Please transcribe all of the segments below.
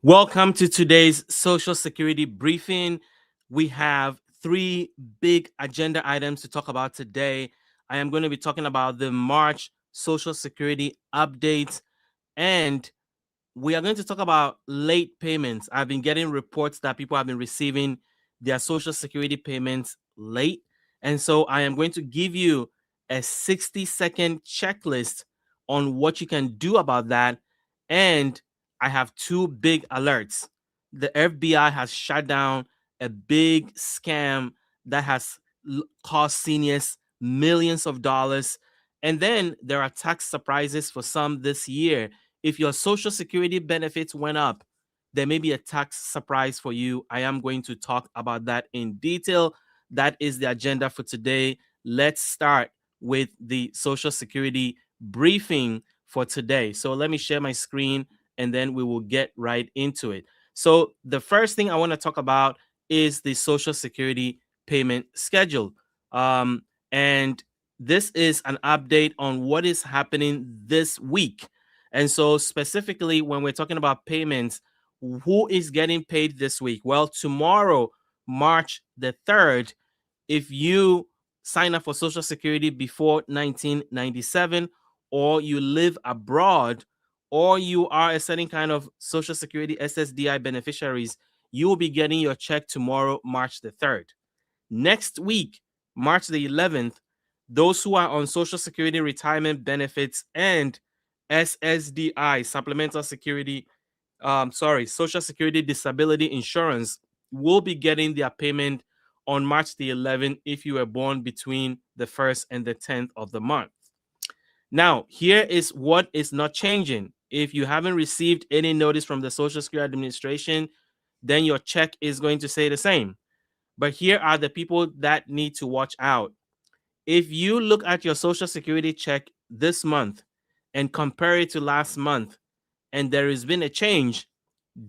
Welcome to today's Social Security briefing. We have three big agenda items to talk about today. I am going to be talking about the March Social Security updates, and we are going to talk about late payments. I've been getting reports that people have been receiving their Social Security payments late. And so I am going to give you a 60-second checklist on what you can do about that. And I have two big alerts. The FBI has shut down a big scam that has cost seniors millions of dollars. And then there are tax surprises for some this year. If your Social Security benefits went up, there may be a tax surprise for you. I am going to talk about that in detail. That is the agenda for today. Let's start with the Social Security briefing for today. So let me share my screen and then we will get right into it. So the first thing I want to talk about is the Social Security payment schedule. And this is an update on what is happening this week. And so specifically when we're talking about payments, who is getting paid this week? Well, tomorrow, March the 3rd, if you sign up for Social Security before 1997, or you live abroad, or you are a certain kind of Social Security SSDI beneficiaries, you will be getting your check tomorrow, March the 3rd. Next week, March the 11th, those who are on Social Security retirement benefits and SSDI, supplemental security, Social Security disability insurance, will be getting their payment on March the 11th if you were born between the 1st and the 10th of the month. Now, here is what is not changing. If you haven't received any notice from the Social Security Administration, then your check is going to say the same. But here are the people that need to watch out. If you look at your Social Security check this month and compare it to last month, and there has been a change,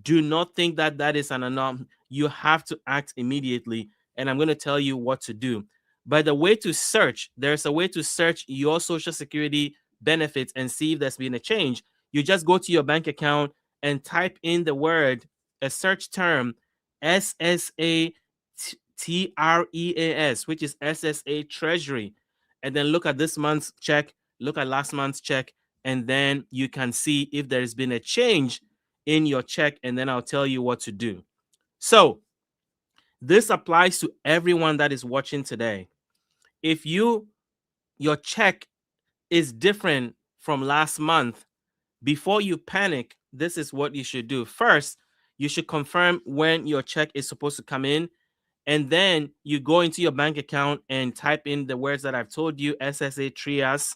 do not think that that is an anomaly. You have to act immediately, and I'm going to tell you what to do. By the way to search, there's a way to search your Social Security benefits and see if there's been a change. You just go to your bank account and type in the word, a search term, SSA TREAS, which is SSA Treasury, and then look at this month's check, look at last month's check, and then you can see if there's been a change in your check, and then I'll tell you what to do. So this applies to everyone that is watching today. If your check is different from last month, before you panic, this is what you should do. First, you should confirm when your check is supposed to come in, and then you go into your bank account and type in the words that I've told you, SSA Trias,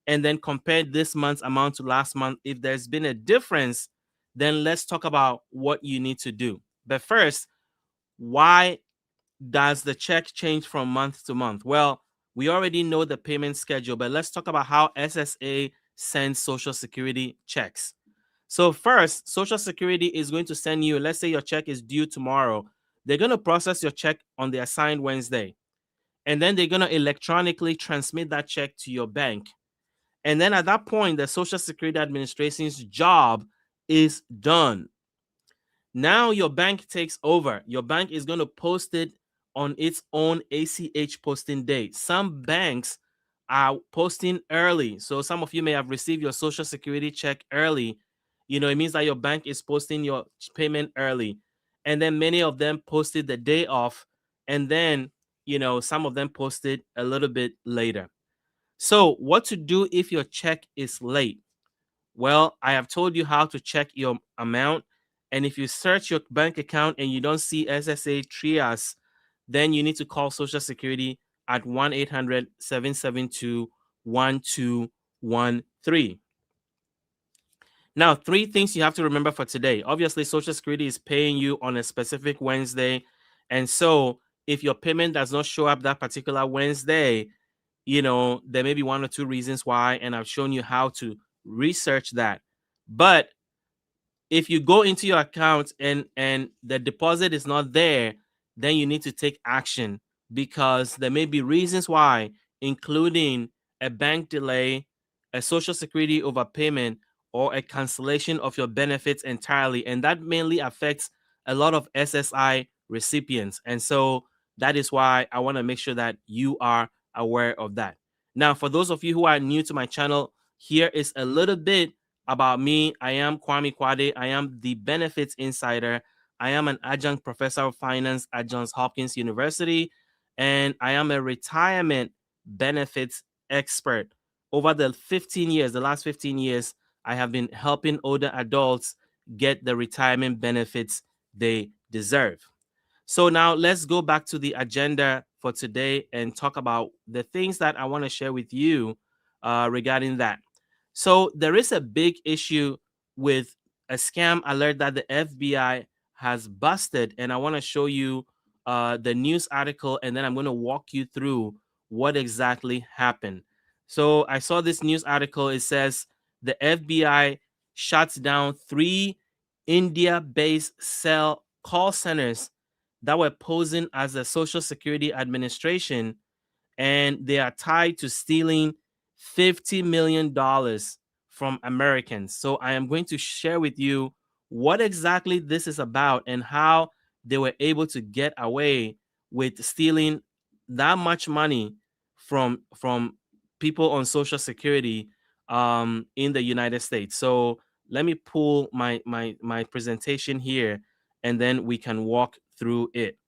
and then compare this month's amount to last month. If there's been a difference, then let's talk about what you need to do. But first, why does the check change from month to month? Well, we already know the payment schedule, but let's talk about how SSA sends Social Security checks. So first, Social Security is going to send you, let's say your check is due tomorrow. They're going to process your check on the assigned Wednesday. And then they're going to electronically transmit that check to your bank. And then at that point, the Social Security Administration's job is done. Now your bank takes over. Your bank is going to post it on its own ACH posting date. Some banks are posting early. So some of you may have received your Social Security check early. It means that your bank is posting your payment early. And then many of them posted the day off. And then, some of them posted a little bit later. So what to do if your check is late? Well, I have told you how to check your amount. And if you search your bank account and you don't see SSA Trias, then you need to call Social Security at 1-800-772-1213. Now, three things you have to remember for today. Obviously, Social Security is paying you on a specific Wednesday. And so if your payment does not show up that particular Wednesday, there may be one or two reasons why, and I've shown you how to research that. But if you go into your account and the deposit is not there, then you need to take action, because there may be reasons why, including a bank delay, a Social Security overpayment, or a cancellation of your benefits entirely. And that mainly affects a lot of SSI recipients. And so that is why I want to make sure that you are aware of that. Now, for those of you who are new to my channel, here is a little bit about me. I am Kwame Kwade. I am the Benefits Insider. I am an adjunct professor of finance at Johns Hopkins University, and I am a retirement benefits expert. Over the last 15 years, I have been helping older adults get the retirement benefits they deserve. So now let's go back to the agenda for today and talk about the things that I want to share with you regarding that. So there is a big issue with a scam alert that the FBI has busted, and I want to show you the news article, and then I'm going to walk you through what exactly happened. So I saw this news article. It says the FBI shuts down 3 India-based cell call centers that were posing as the Social Security Administration, and they are tied to stealing $50 million from Americans. So I am going to share with you what exactly this is about and how they were able to get away with stealing that much money from people on Social Security in the United States. So let me pull my presentation here, and then we can walk through it.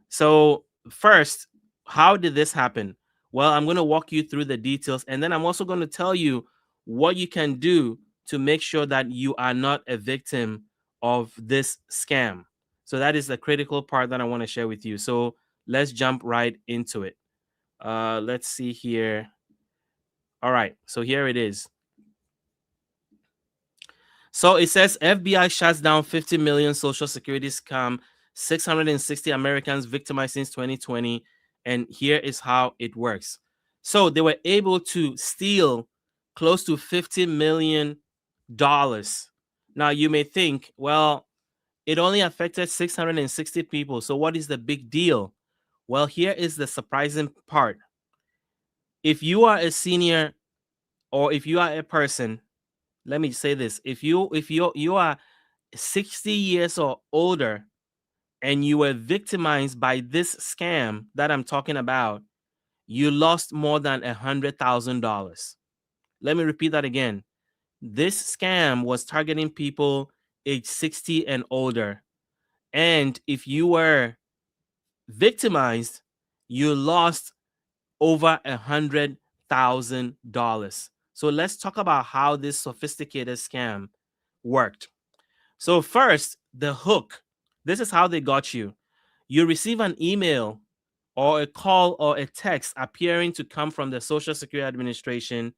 So first, how did this happen? Well, I'm going to walk you through the details, and then I'm also going to tell you what you can do to make sure that you are not a victim of this scam. So that is the critical part that I want to share with you. So let's jump right into it. Let's see here. All right, so here it is. So it says FBI shuts down 50 million Social Security scam, 660 Americans victimized since 2020. And here is how it works. So they were able to steal close to $50 million. Now you may think, well, it only affected 660 people. So what is the big deal? Well, here is the surprising part. If you are a senior, or if you are a person, let me say this, if you are 60 years or older and you were victimized by this scam that I'm talking about, you lost more than $100,000. Let me repeat that again. This scam was targeting people age 60 and older. And if you were victimized, you lost over $100,000. So let's talk about how this sophisticated scam worked. So first, the hook. This is how they got you. You receive an email or a call or a text appearing to come from the Social Security Administration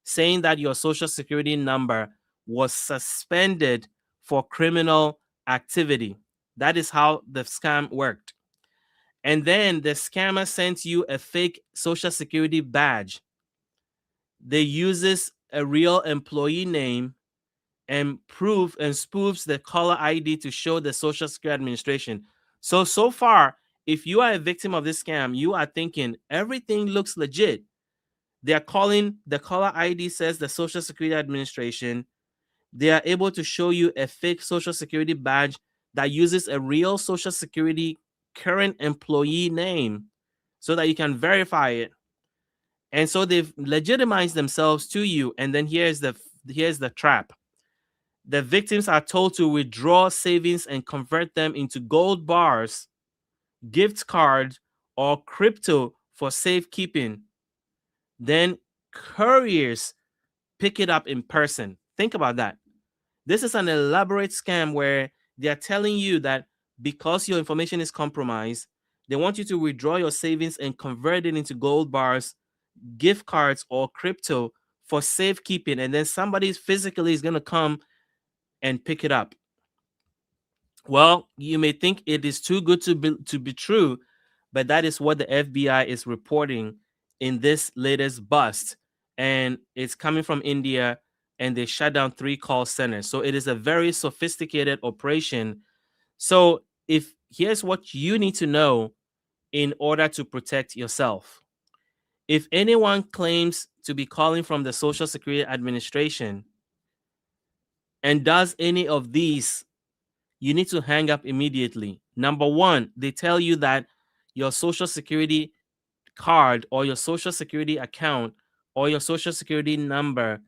saying that your Social Security number was suspended for criminal activity. That is how the scam worked. And then the scammer sends you a fake Social Security badge. They uses a real employee name and spoofs the caller ID to show the Social Security Administration. So far, if you are a victim of this scam, you are thinking everything looks legit. They are calling, the caller ID says the Social Security Administration. They are able to show you a fake Social Security badge that uses a real Social Security current employee name so that you can verify it. And so they've legitimized themselves to you. And then here's the trap. The victims are told to withdraw savings and convert them into gold bars, gift cards, or crypto for safekeeping. Then couriers pick it up in person. Think about that. This is an elaborate scam where they are telling you that because your information is compromised, they want you to withdraw your savings and convert it into gold bars, gift cards, or crypto for safekeeping. And then somebody physically is going to come and pick it up. Well, you may think it is too good to be true, but that is what the FBI is reporting in this latest bust. And it's coming from India, and they shut down 3 call centers. So it is a very sophisticated operation. So here's what you need to know in order to protect yourself. If anyone claims to be calling from the Social Security Administration, and does any of these, you need to hang up immediately. Number one, they tell you that your social security card or your social security account or your social security number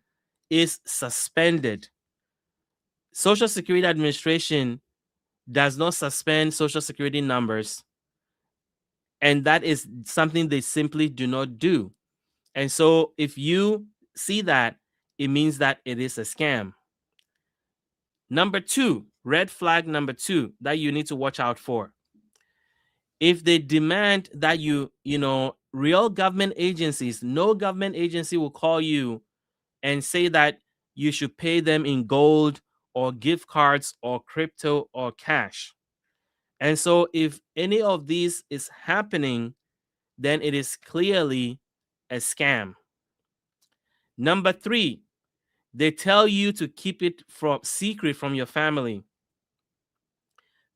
is suspended. Social Security Administration does not suspend social security numbers, and that is something they simply do not do. And so if you see that, it means that it is a scam. Number two, red flag number two that you need to watch out for. If they demand that real government agencies, no government agency will call you and say that you should pay them in gold or gift cards or crypto or cash. And so if any of these is happening, then it is clearly a scam. Number three, they tell you to keep it from secret from your family.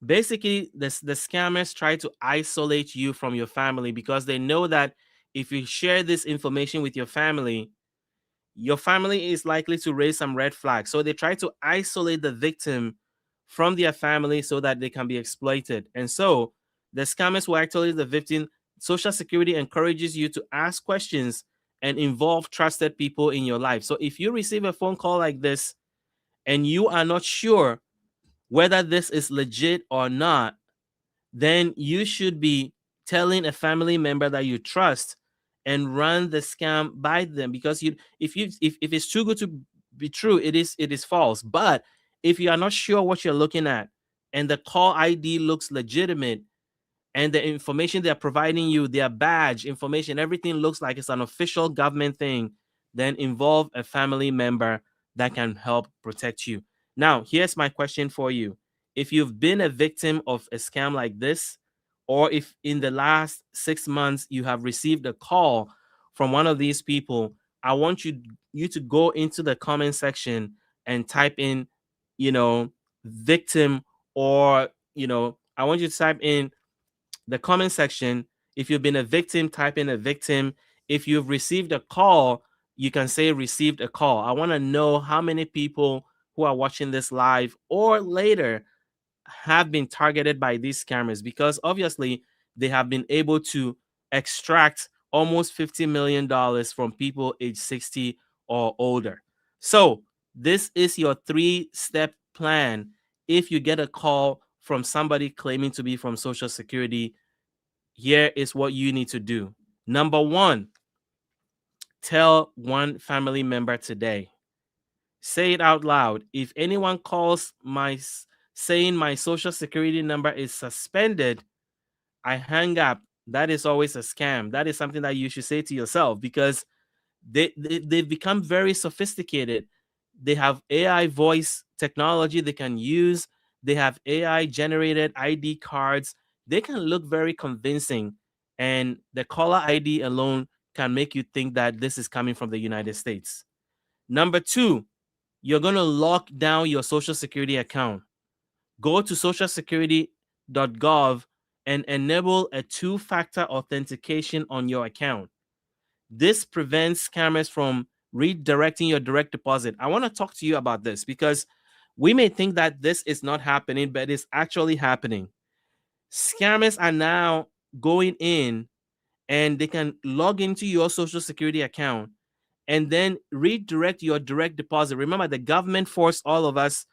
Basically, the scammers try to isolate you from your family because they know that if you share this information with your family is likely to raise some red flags. So they try to isolate the victim from their family so that they can be exploited. And so the scammers will actually the victim. Social Security encourages you to ask questions and involve trusted people in your life. So if you receive a phone call like this and you are not sure whether this is legit or not, then you should be telling a family member that you trust and run the scam by them, because if it's too good to be true, it is false. But if you are not sure what you're looking at and the call ID looks legitimate and the information they're providing you, their badge information, everything looks like it's an official government thing, then involve a family member that can help protect you. Now, here's my question for you. If you've been a victim of a scam like this, or if in the last 6 months you have received a call from one of these people, I want you to go into the comment section and type in, victim, or, I want you to type in the comment section. If you've been a victim, type in a victim. If you've received a call, you can say received a call. I want to know how many people who are watching this live or later have been targeted by these scammers, because obviously they have been able to extract almost $50 million from people age 60 or older. So this is your 3-step plan. If you get a call from somebody claiming to be from Social Security, here is what you need to do. Number one, tell one family member today. Say it out loud. If anyone calls saying my Social Security number is suspended, I hang up. That is always a scam. That is something that you should say to yourself, because they've become very sophisticated. They have AI voice technology they can use. They have AI generated ID cards. They can look very convincing, and the caller ID alone can make you think that this is coming from the United States. Number two, you're going to lock down your Social Security account. Go to socialsecurity.gov and enable a 2-factor authentication on your account. This prevents scammers from redirecting your direct deposit. I want to talk to you about this because we may think that this is not happening, but it's actually happening. Scammers are now going in and they can log into your Social Security account and then redirect your direct deposit. Remember, the government forced all of us,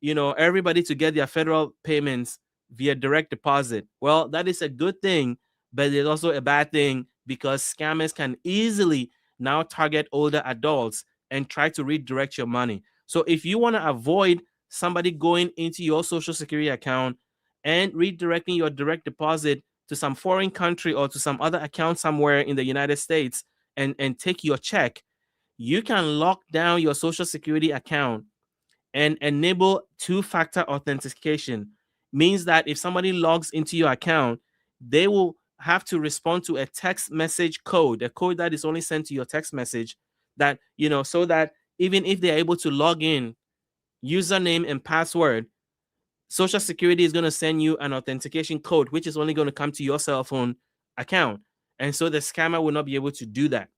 everybody to get their federal payments via direct deposit. Well, that is a good thing, but it's also a bad thing because scammers can easily now target older adults and try to redirect your money. So if you want to avoid somebody going into your Social Security account and redirecting your direct deposit to some foreign country or to some other account somewhere in the United States and take your check, you can lock down your Social Security account and enable 2-factor authentication. Means that if somebody logs into your account, they will have to respond to a text message code, a code that is only sent to your text message, that, so that even if they're able to log in, username and password, Social Security is going to send you an authentication code, which is only going to come to your cell phone account. And so the scammer will not be able to do that.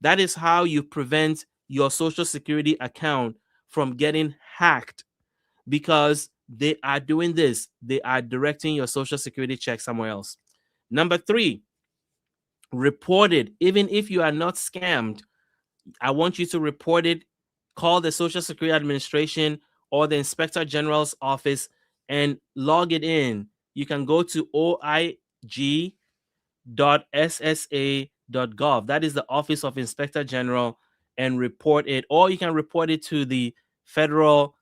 That is how you prevent your Social Security account from getting hacked because they are doing this. They are directing your social security check somewhere else. Number three, report it. Even if you are not scammed, I want you to report it. Call the Social Security Administration or the Inspector General's office and log it in. You can go to oig.ssa.gov. That is the Office of Inspector General, and report it. Or you can report it to the Federal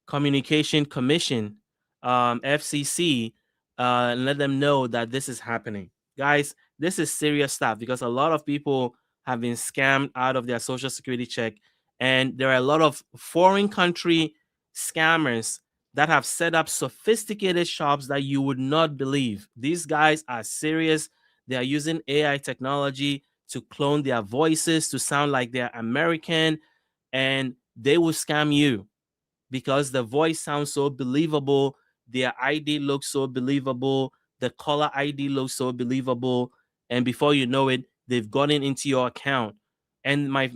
Communication Commission, FCC, and let them know that this is happening. Guys, this is serious stuff because a lot of people have been scammed out of their social security check. And there are a lot of foreign country scammers that have set up sophisticated shops that you would not believe. These guys are serious. They are using AI technology to clone their voices to sound like they're American, and they will scam you because the voice sounds so believable, their ID looks so believable, the caller ID looks so believable, and before you know it, they've gotten into your account. And my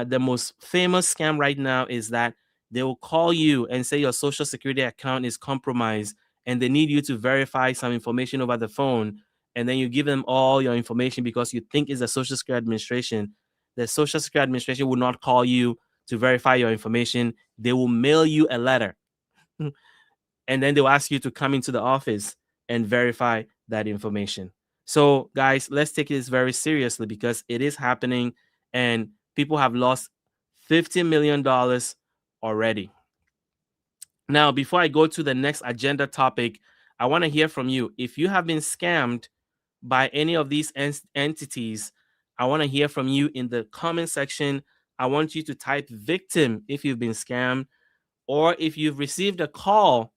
the most famous scam right now is that they will call you and say your social security account is compromised and they need you to verify some information over the phone, and then you give them all your information because you think it's the Social Security Administration. The Social Security Administration will not call you to verify your information. They will mail you a letter and then they'll ask you to come into the office and verify that information. So, guys, let's take this very seriously because it is happening and people have lost $50 million already. Now, before I go to the next agenda topic, I want to hear from you. If you have been scammed by any of these entities, I want to hear from you in the comment section. I want you to type victim if you've been scammed, or if you've received a call,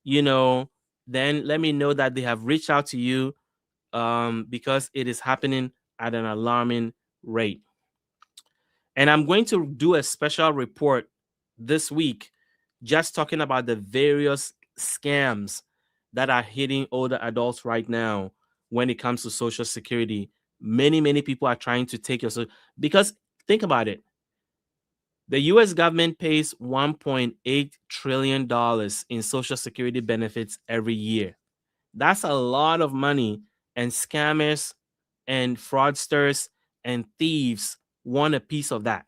then let me know that they have reached out to you, because it is happening at an alarming rate. And I'm going to do a special report this week just talking about the various scams that are hitting older adults right now when it comes to Social Security. Many people are trying to take your social, because think about it. The US government pays $1.8 trillion in Social Security benefits every year. That's a lot of money, and scammers and fraudsters and thieves want a piece of that.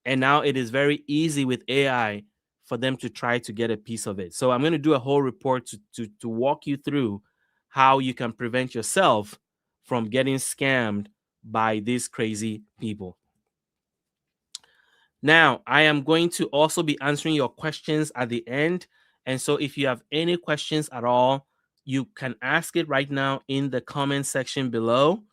And now it is very easy with AI for them to try to get a piece of it. So I'm going to do a whole report to walk you through how you can prevent yourself from getting scammed by these crazy people. Now, I am going to also be answering your questions at the end. And so if you have any questions at all, you can ask it right now in the comment section below,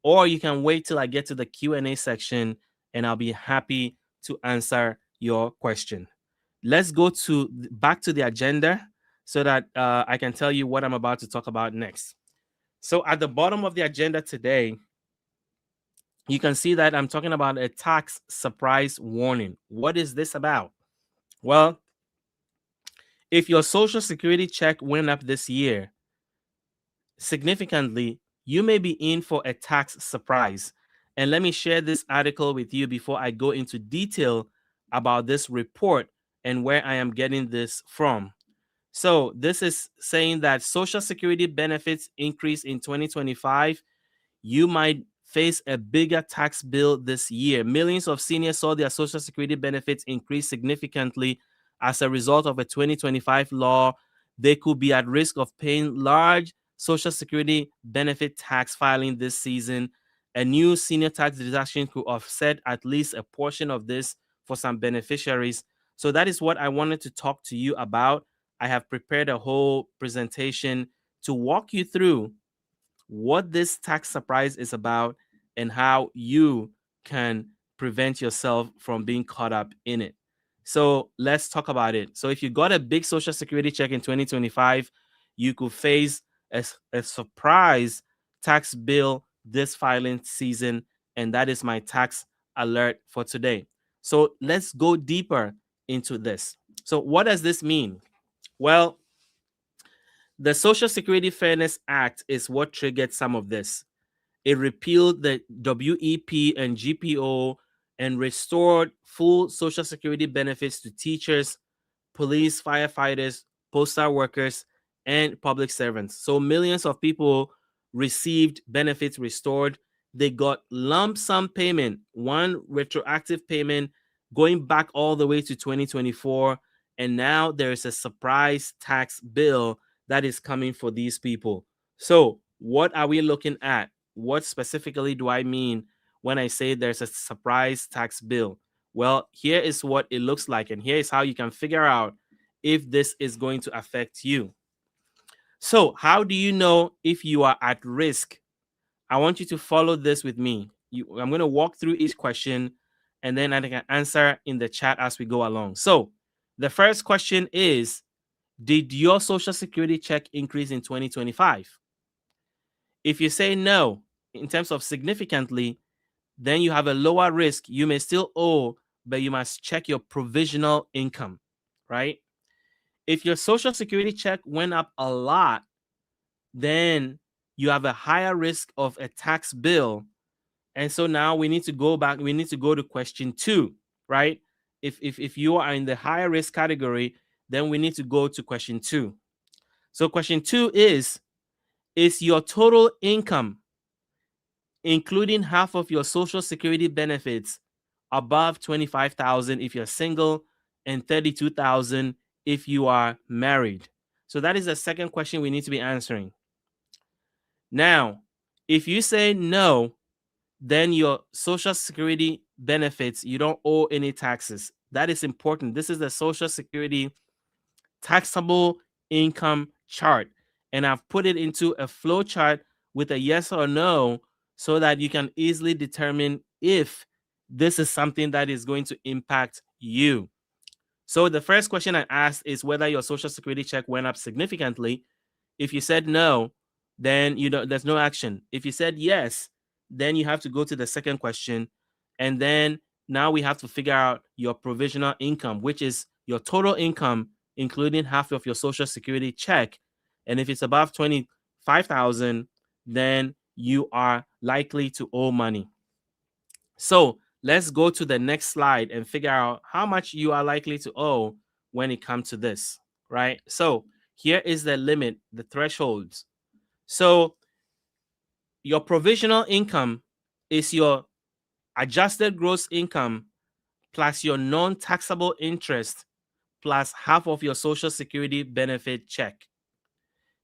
or you can wait till I get to the Q&A section and I'll be happy to answer your question. Let's go back to the agenda so that I can tell you what I'm about to talk about next. So at the bottom of the agenda today, you can see that I'm talking about a tax surprise warning. What is this about? Well, if your Social Security check went up this year significantly, you may be in for a tax surprise. And let me share this article with you before I go into detail about this report and where I am getting this from. So this is saying that Social Security benefits increase in 2025. You might face a bigger tax bill this year. Millions of seniors saw their Social Security benefits increase significantly as a result of a 2025 law. They could be at risk of paying large Social Security benefit tax filing this season. A new senior tax deduction could offset at least a portion of this for some beneficiaries. So that is what I wanted to talk to you about. I have prepared a whole presentation to walk you through what this tax surprise is about and how you can prevent yourself from being caught up in it. So let's talk about it. So if you got a big Social Security check in 2025, you could face a surprise tax bill this filing season, and that is my tax alert for today. So let's go deeper into this. So what does this mean? Well, the Social Security Fairness Act is what triggered some of this. It repealed the WEP and GPO and restored full Social Security benefits to teachers, police, firefighters, postal workers, and public servants. So millions of people received benefits restored. They got lump sum payment, one retroactive payment going back all the way to 2024. And now there is a surprise tax bill that is coming for these people. So, what are we looking at? What specifically do I mean when I say there's a surprise tax bill? Well, here is what it looks like, and here is how you can figure out if this is going to affect you. So, how do you know if you are at risk? I want you to follow this with me. I'm going to walk through each question, and then I can answer in the chat as we go along. So, the first question is, did your Social Security check increase in 2025? If you say no, in terms of significantly, then you have a lower risk. You may still owe, but you must check your provisional income, right? If your Social Security check went up a lot, then you have a higher risk of a tax bill. And so now we need to go back. We need to go to question 2, right? If you are in the higher risk category, then we need to go to question 2. So question 2 is your total income, including half of your Social Security benefits, above 25,000 if you're single and 32,000 if you are married? So that is the second question we need to be answering. Now, if you say no, then your Social Security benefits, you don't owe any taxes. That is important. This is the Social Security taxable income chart, and I've put it into a flow chart with a yes or no so that you can easily determine if this is something that is going to impact you. So the first question I asked is whether your Social Security check went up significantly. If you said no, then there's no action. If you said yes, then you have to go to the second question, and then now we have to figure out your provisional income, which is your total income, including half of your Social Security check. And if it's above 25,000, then you are likely to owe money. So let's go to the next slide and figure out how much you are likely to owe when it comes to this, right? So here is the limit, the thresholds. So your provisional income is your adjusted gross income plus your non-taxable interest plus half of your Social Security benefit check.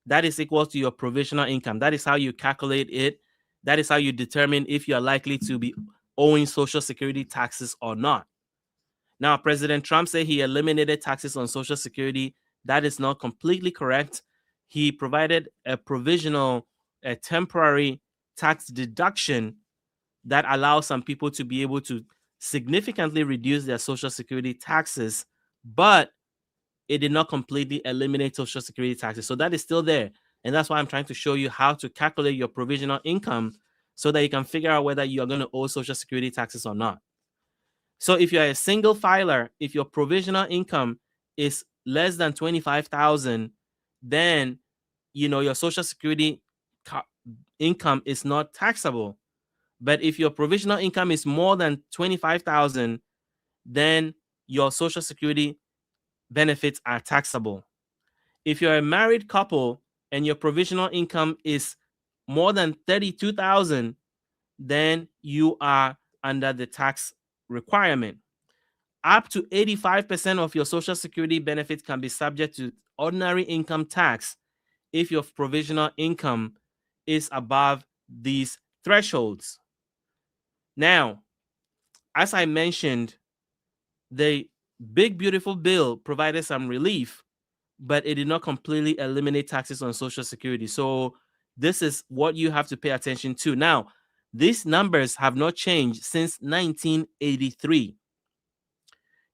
That is equal to your provisional income. That is how you calculate it. That is how you determine if you are likely to be owing Social Security taxes or not. Now, President Trump said he eliminated taxes on Social Security. That is not completely correct. He provided a provisional, a temporary tax deduction that allows some people to be able to significantly reduce their Social Security taxes, but it did not completely eliminate Social Security taxes. So that is still there. And that's why I'm trying to show you how to calculate your provisional income so that you can figure out whether you are going to owe Social Security taxes or not. So if you're a single filer, if your provisional income is less than 25,000, then your Social Security income is not taxable. But if your provisional income is more than 25,000, then your Social Security benefits are taxable. If you're a married couple and your provisional income is more than 32,000, then you are under the tax requirement. Up to 85% of your Social Security benefits can be subject to ordinary income tax if your provisional income is above these thresholds. Now, as I mentioned, the big beautiful bill provided some relief, but it did not completely eliminate taxes on Social Security. So this is what you have to pay attention to. Now, these numbers have not changed since 1983.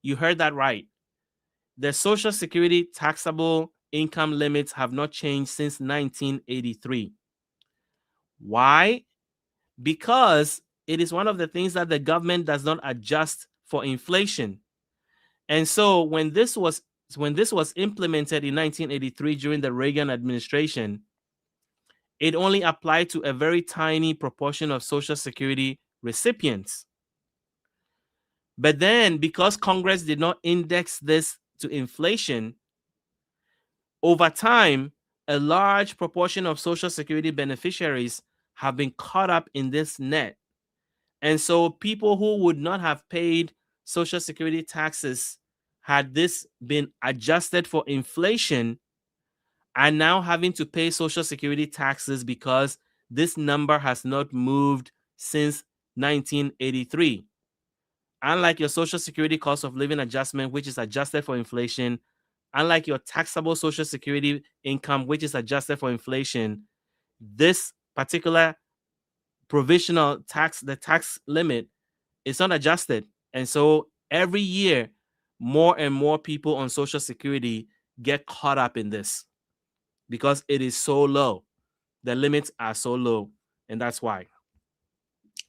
You heard that right. The Social Security taxable income limits have not changed since 1983. Why? Because it is one of the things that the government does not adjust for inflation. And so when this was implemented in 1983 during the Reagan administration, it only applied to a very tiny proportion of Social Security recipients. But then, because Congress did not index this to inflation, over time, a large proportion of Social Security beneficiaries have been caught up in this net. And so people who would not have paid Social Security taxes had this been adjusted for inflation are now having to pay Social Security taxes because this number has not moved since 1983. Unlike your Social Security cost of living adjustment, which is adjusted for inflation, unlike your taxable Social Security income, which is adjusted for inflation, this particular provisional tax, the tax limit, is not adjusted. And so every year, more and more people on Social Security get caught up in this because it is so low. The limits are so low, and that's why.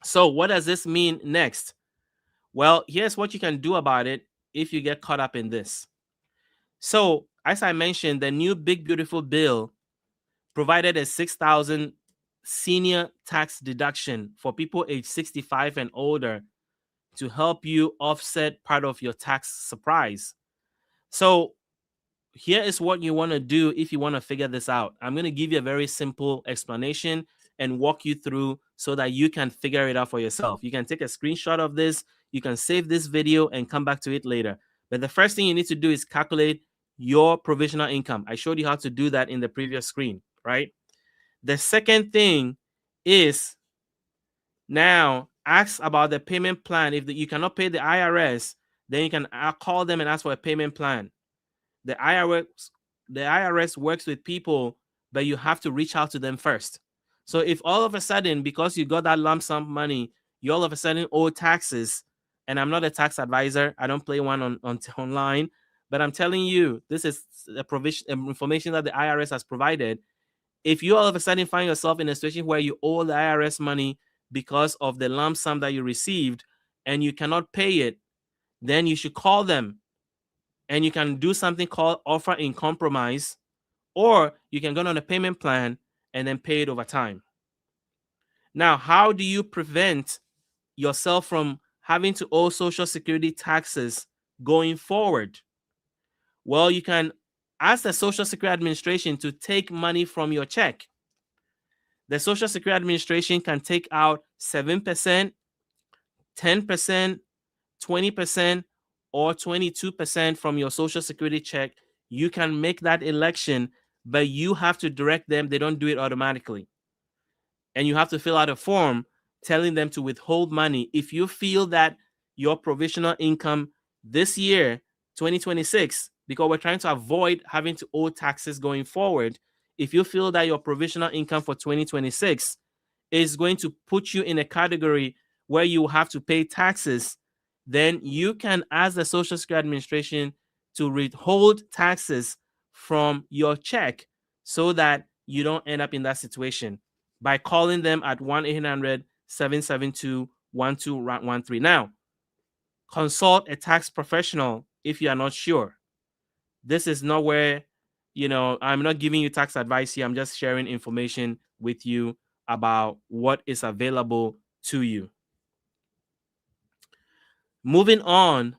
So what does this mean next? Well, here's what you can do about it if you get caught up in this. So, as I mentioned, the new Big Beautiful Bill provided a $6,000 senior tax deduction for people age 65 and older to help you offset part of your tax surprise. So, here is what you want to do if you want to figure this out. I'm going to give you a very simple explanation and walk you through so that you can figure it out for yourself. You can take a screenshot of this, you can save this video and come back to it later. But the first thing you need to do is calculate your provisional income. I showed you how to do that in the previous screen, right? The second thing is now ask about the payment plan. If you cannot pay the IRS, then you can call them and ask for a payment plan. The IRS works with people, but you have to reach out to them first. So if all of a sudden, because you got that lump sum money, you all of a sudden owe taxes, and I'm not a tax advisor, I don't play one on online, but I'm telling you, this is a provision information that the IRS has provided. If you all of a sudden find yourself in a situation where you owe the IRS money because of the lump sum that you received and you cannot pay it, then you should call them. And you can do something called offer in compromise, or you can go on a payment plan and then pay it over time. Now, how do you prevent yourself from having to owe Social Security taxes going forward? Well, you can ask the Social Security Administration to take money from your check. The Social Security Administration can take out 7%, 10%, 20%, or 22% from your Social Security check. You can make that election, but you have to direct them. They don't do it automatically. And you have to fill out a form telling them to withhold money. If you feel that your provisional income this year, 2026, because we're trying to avoid having to owe taxes going forward, if you feel that your provisional income for 2026 is going to put you in a category where you have to pay taxes, then you can ask the Social Security Administration to withhold taxes from your check so that you don't end up in that situation by calling them at 1-800-772-1213. Now, consult a tax professional if you are not sure. This is not where, I'm not giving you tax advice here. I'm just sharing information with you about what is available to you. Moving on.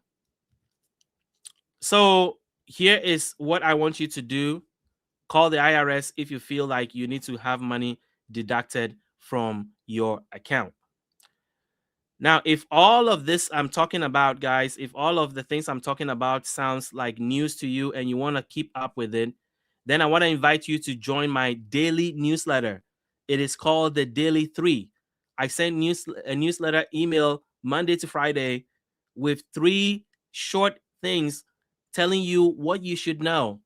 So here is what I want you to do. Call the IRS if you feel like you need to have money deducted from your account. Now, if all of this I'm talking about, guys, if all of the things I'm talking about sounds like news to you and you want to keep up with it, then I want to invite you to join my daily newsletter. It is called the Daily 3. I send a newsletter email Monday to Friday with 3 short things telling you what you should know.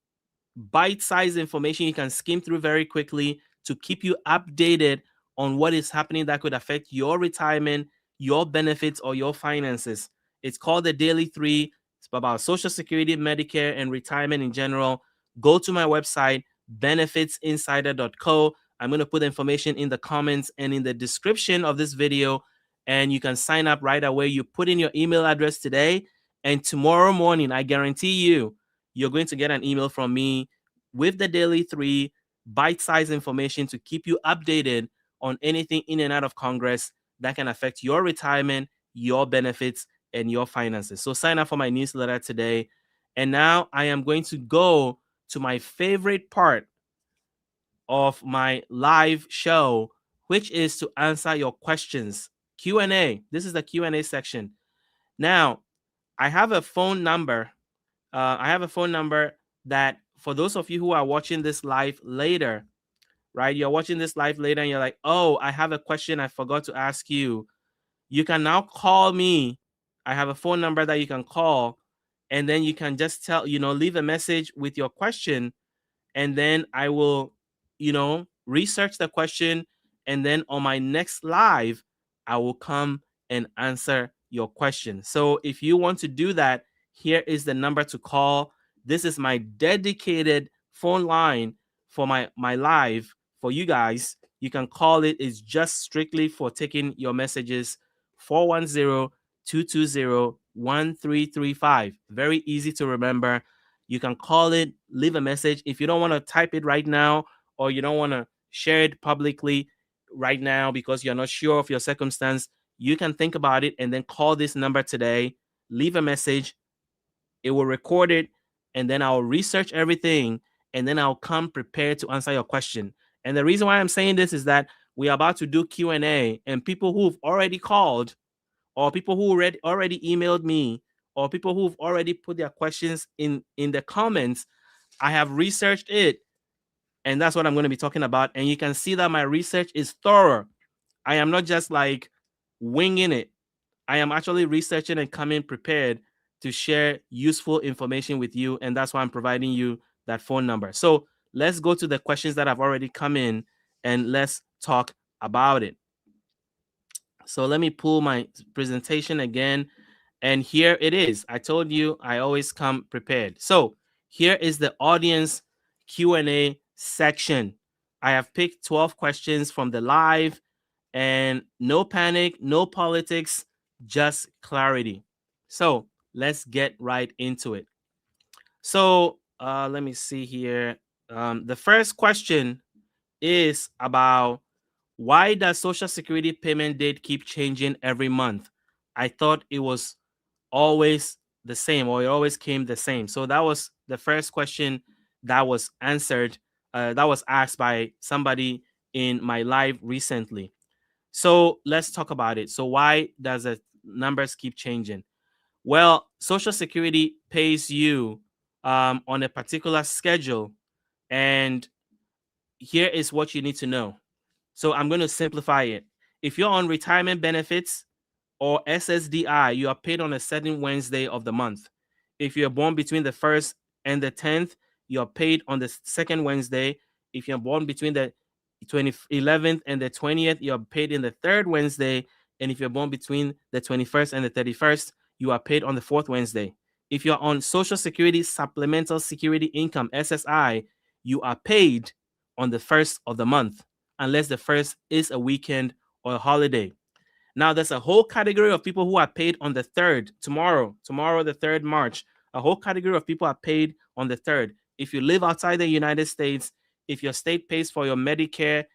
Bite-sized information you can skim through very quickly to keep you updated on what is happening that could affect your retirement, your benefits, or your finances. It's called the Daily 3. It's about Social Security, Medicare, and retirement in general. Go to my website, benefitsinsider.co. I'm going to put information in the comments and in the description of this video, and you can sign up right away. You put in your email address today, and tomorrow morning, I guarantee you're going to get an email from me with the Daily 3, bite-sized information to keep you updated on anything in and out of Congress that can affect your retirement, your benefits, and your finances. So sign up for my newsletter today. And now I am going to go to my favorite part of my live show, which is to answer your questions. Q&A. This is the Q&A section. Now, I have a phone number. I have a phone number that for those of you who are watching this live later, right? You're watching this live later and you're like, oh, I have a question I forgot to ask you. You can now call me. I have a phone number that you can call, and then you can just leave a message with your question, and then I will, research the question, and then on my next live, I will come and answer your question. So if you want to do that, here is the number to call. This is my dedicated phone line for my live for you guys. You can call it. It's just strictly for taking your messages. 410-220-1335. Very easy to remember. You can call it, leave a message. If you don't want to type it right now, or you don't want to share it publicly right now because you're not sure of your circumstance, you can think about it and then call this number today, leave a message. It will record it, and then I'll research everything, and then I'll come prepared to answer your question. And the reason why I'm saying this is that we are about to do Q&A, and people who've already called, or people who already emailed me, or people who've already put their questions in the comments, I have researched it, and that's what I'm going to be talking about. And you can see that my research is thorough. I am not just like winging it. I am actually researching and coming prepared to share useful information with you, and that's why I'm providing you that phone number. So let's go to the questions that have already come in, and let's talk about it. So let me pull my presentation again. And here it is. I told you I always come prepared. So here is the audience Q&A section. I have picked 12 questions from the live, and no panic, no politics, just clarity. So let's get right into it. So let me see here. The first question is about, why does Social Security payment date keep changing every month? I thought it was always the same, or it always came the same. So that was the first question that was answered, that was asked by somebody in my live recently. So let's talk about it. So why does the numbers keep changing? Well, Social Security pays you on a particular schedule, and here is what you need to know. So I'm going to simplify it. If you're on retirement benefits or SSDI, you are paid on a certain Wednesday of the month. If you're born between the 1st and the 10th, you're paid on the second Wednesday. If you're born between the 11th and the 20th, you're paid in the third Wednesday. And if you're born between the 21st and the 31st, you are paid on the fourth Wednesday. If you're on Social Security Supplemental Security Income, SSI, you are paid on the first of the month, unless the first is a weekend or a holiday. Now, there's a whole category of people who are paid on the 3rd, tomorrow, the 3rd March. A whole category of people are paid on the 3rd. If you live outside the United States, if your state pays for your Medicare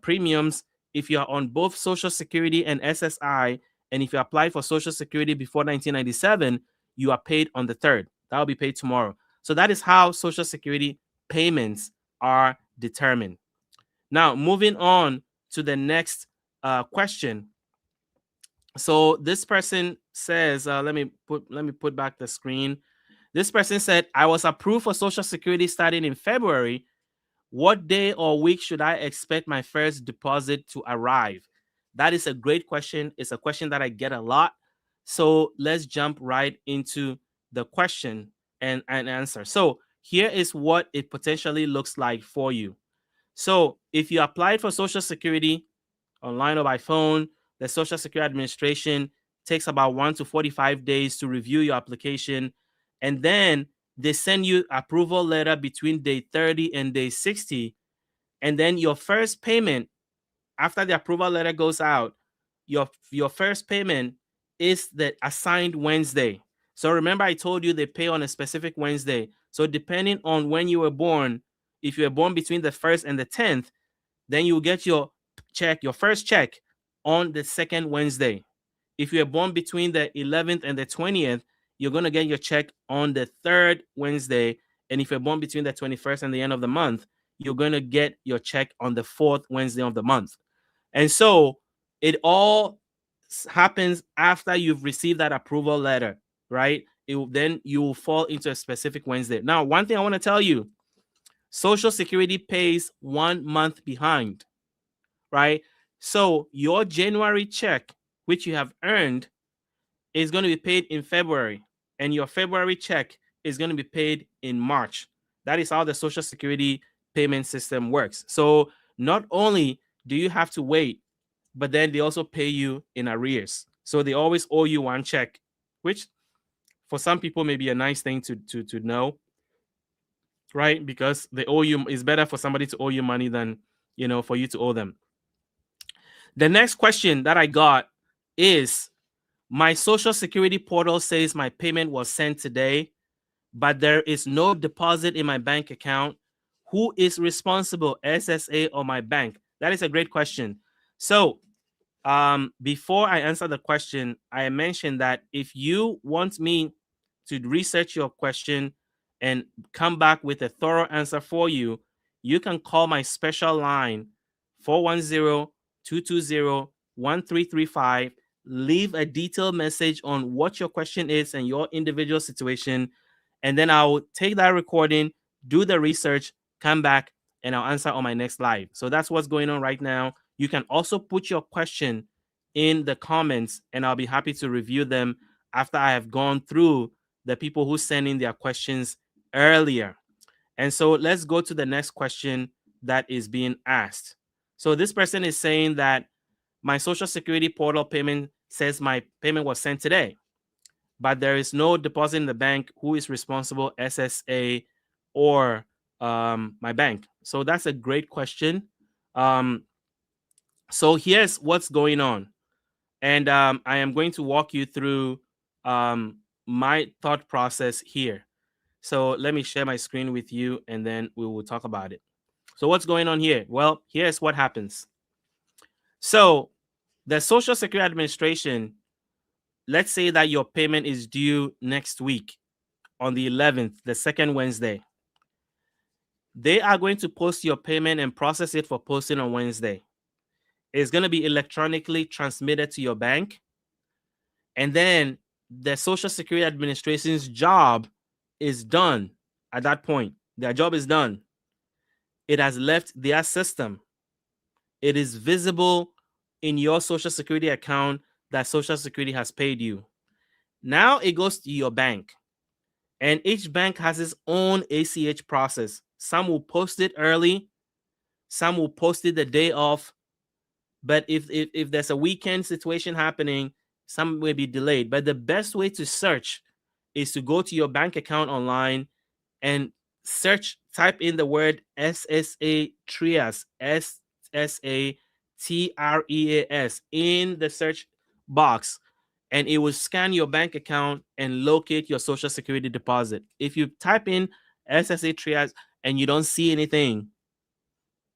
premiums, if you are on both Social Security and SSI, and if you apply for Social Security before 1997, you are paid on the 3rd. That will be paid tomorrow. So that is how Social Security payments are determined. Now, moving on to the next question. So this person says, let me put back the screen. This person said, I was approved for Social Security starting in February. What day or week should I expect my first deposit to arrive? That is a great question. It's a question that I get a lot. So let's jump right into the question and answer. So here is what it potentially looks like for you. So if you applied for Social Security online or by phone, the Social Security Administration takes about 1 to 45 days to review your application, and then they send you approval letter between day 30 and day 60. And then your first payment, after the approval letter goes out, your first payment is the assigned Wednesday. So remember, I told you they pay on a specific Wednesday. So depending on when you were born, if you were born between the 1st and the 10th, then you get your check, your first check, on the second Wednesday. If you're born between the 11th and the 20th, you're going to get your check on the third Wednesday. And if you're born between the 21st and the end of the month, you're going to get your check on the fourth Wednesday of the month. And so it all happens after you've received that approval letter, right? Then you will fall into a specific Wednesday. Now, one thing I want to tell you, Social Security pays 1 month behind, right? So your January check, which you have earned, is going to be paid in February, and your February check is going to be paid in March. That is how the Social Security payment system works. So not only do you have to wait, but then they also pay you in arrears. So they always owe you one check, which for some people may be a nice thing to know, right? Because they owe you. It's better for somebody to owe you money than, for you to owe them. The next question that I got is, my Social Security portal says my payment was sent today, but there is no deposit in my bank account. Who is responsible, SSA or my bank? That is a great question. So before I answer the question, I mentioned that if you want me to research your question and come back with a thorough answer for you, you can call my special line 410-220-1335. Leave a detailed message on what your question is and your individual situation, and then I'll take that recording, do the research, come back, and I'll answer on my next live. So that's what's going on right now. You can also put your question in the comments, and I'll be happy to review them after I have gone through the people who sent in their questions earlier. And so let's go to the next question that is being asked. So this person is saying that my Social Security portal payment says my payment was sent today, but there is no deposit in the bank. Who is responsible, SSA or my bank? So that's a great question. So here's what's going on. And I am going to walk you through my thought process here. So let me share my screen with you, and then we will talk about it. So what's going on here? Well, here's what happens. So the Social Security Administration, let's say that your payment is due next week on the 11th, the second Wednesday. They are going to post your payment and process it for posting on Wednesday. It's going to be electronically transmitted to your bank. And then the Social Security Administration's job is done at that point. Their job is done. It has left their system. It is visible in your Social Security account that Social Security has paid you. Now it goes to your bank. And each bank has its own ACH process. Some will post it early. Some will post it the day of. But if there's a weekend situation happening, some may be delayed. But the best way to search is to go to your bank account online and type in the word SSA Trias, SSATREAS in the search box, and it will scan your bank account and locate your Social Security deposit. If you type in SSA Trias and you don't see anything,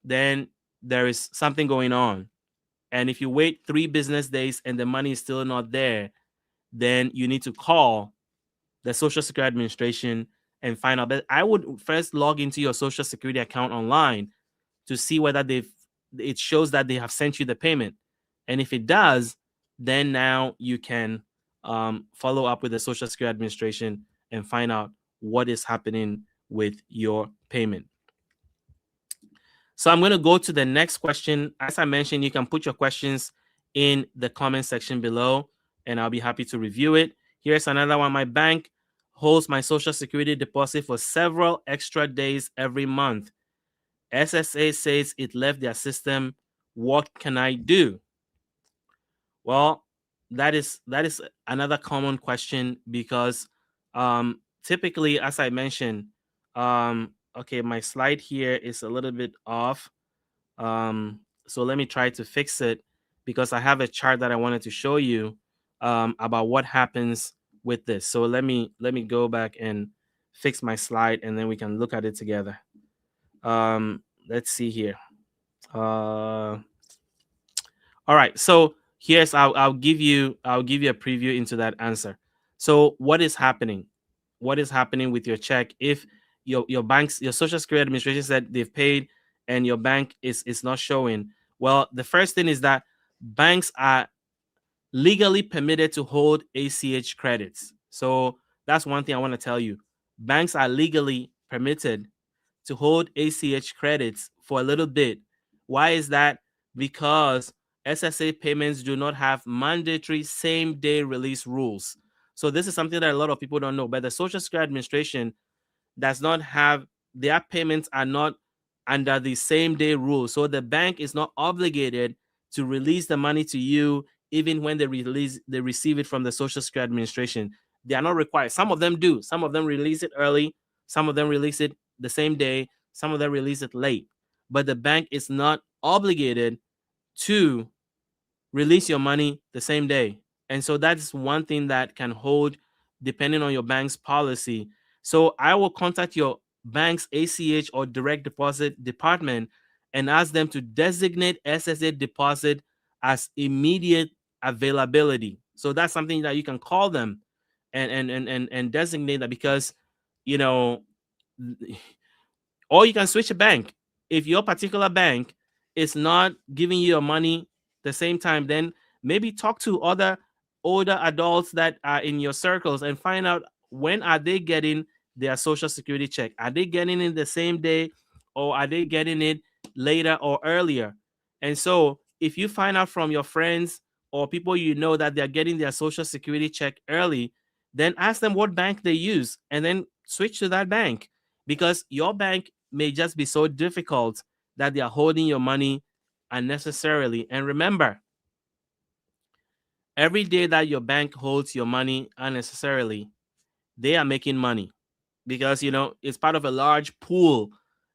then there is something going on. And if you wait 3 business days and the money is still not there, then you need to call the Social Security Administration and find out. But I would first log into your Social Security account online to see whether it shows that they have sent you the payment. And if it does, then now you can follow up with the Social Security Administration and find out what is happening with your payment. So I'm going to go to the next question. As I mentioned, you can put your questions in the comment section below, and I'll be happy to review it. Here's another one. My bank holds my Social Security deposit for several extra days every month. SSA says it left their system. What can I do? Well, that is another common question because typically, as I mentioned, okay, my slide here is a little bit off. So let me try to fix it because I have a chart that I wanted to show you about what happens with this. So let me go back and fix my slide, and then we can look at it together. Let's see here. All right. So I'll give you a preview into that answer. So what is happening? What is happening with your check if your social security administration said they've paid and your bank is not showing? Well, the first thing is that banks are legally permitted to hold ACH credits. So that's one thing I want to tell you. Banks are legally permitted to hold ACH credits for a little bit. Why is that? Because SSA payments do not have mandatory same day release rules. So this is something that a lot of people don't know. But the Social Security Administration does not have, their payments are not under the same day rule. So the bank is not obligated to release the money to you even when they receive it from the Social Security Administration. They are not required. Some of them do. Some of them release it early. Some of them release it the same day. Some of them release it late. But the bank is not obligated to release your money the same day. And so that's one thing that can hold depending on your bank's policy. So I will contact your bank's ACH or direct deposit department and ask them to designate SSA deposit as immediate availability. So that's something that you can call them and designate that, because you know, or you can switch a bank. If your particular bank is not giving you your money the same time, then maybe talk to other older adults that are in your circles and find out when are they getting their social security check. Are they getting it the same day, or are they getting it later or earlier? And so if you find out from your friends or people you know that they're getting their social security check early, then ask them what bank they use and then switch to that bank, because your bank may just be so difficult that they are holding your money unnecessarily. And remember, every day that your bank holds your money unnecessarily, they are making money, because it's part of a large pool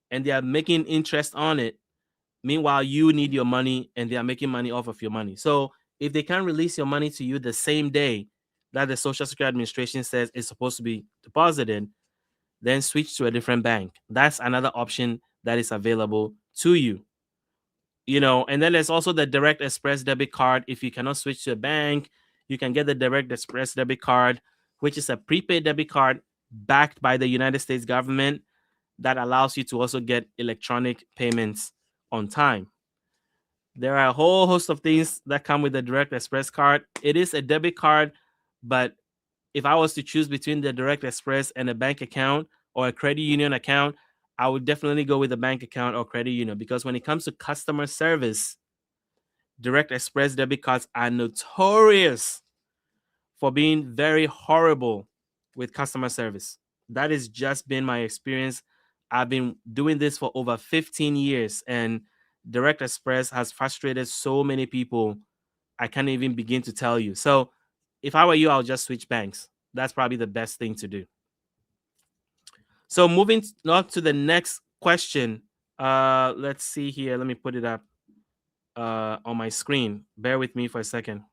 and they are making interest on it. Meanwhile, you need your money and they are making money off of your money. So if they can't release your money to you the same day that the Social Security Administration says it's supposed to be deposited, then switch to a different bank. That's another option that is available to you. And then there's also the Direct Express debit card. If you cannot switch to a bank, you can get the Direct Express debit card, which is a prepaid debit card backed by the United States government that allows you to also get electronic payments on time. There are a whole host of things that come with the Direct Express card. It is a debit card, but if I was to choose between the Direct Express and a bank account or a credit union account, I would definitely go with the bank account or credit union, because when it comes to customer service, Direct Express debit cards are notorious for being very horrible with customer service. That has just been my experience. I've been doing this for over 15 years, and Direct Express has frustrated so many people. I can't even begin to tell you. So if I were you, I'll just switch banks. That's probably the best thing to do. So moving on to the next question. Let's see here. Let me put it up on my screen. Bear with me for a second.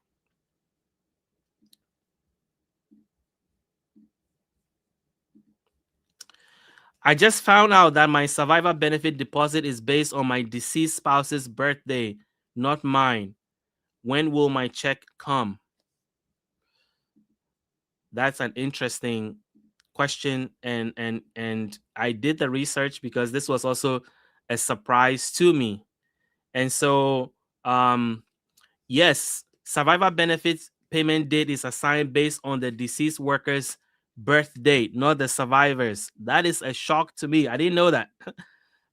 I just found out that my survivor benefit deposit is based on my deceased spouse's birthday, not mine. When will my check come? That's an interesting question, and I did the research because this was also a surprise to me. And so yes, survivor benefits payment date is assigned based on the deceased worker's birth date, not the survivor's. That is a shock to me. I didn't know that.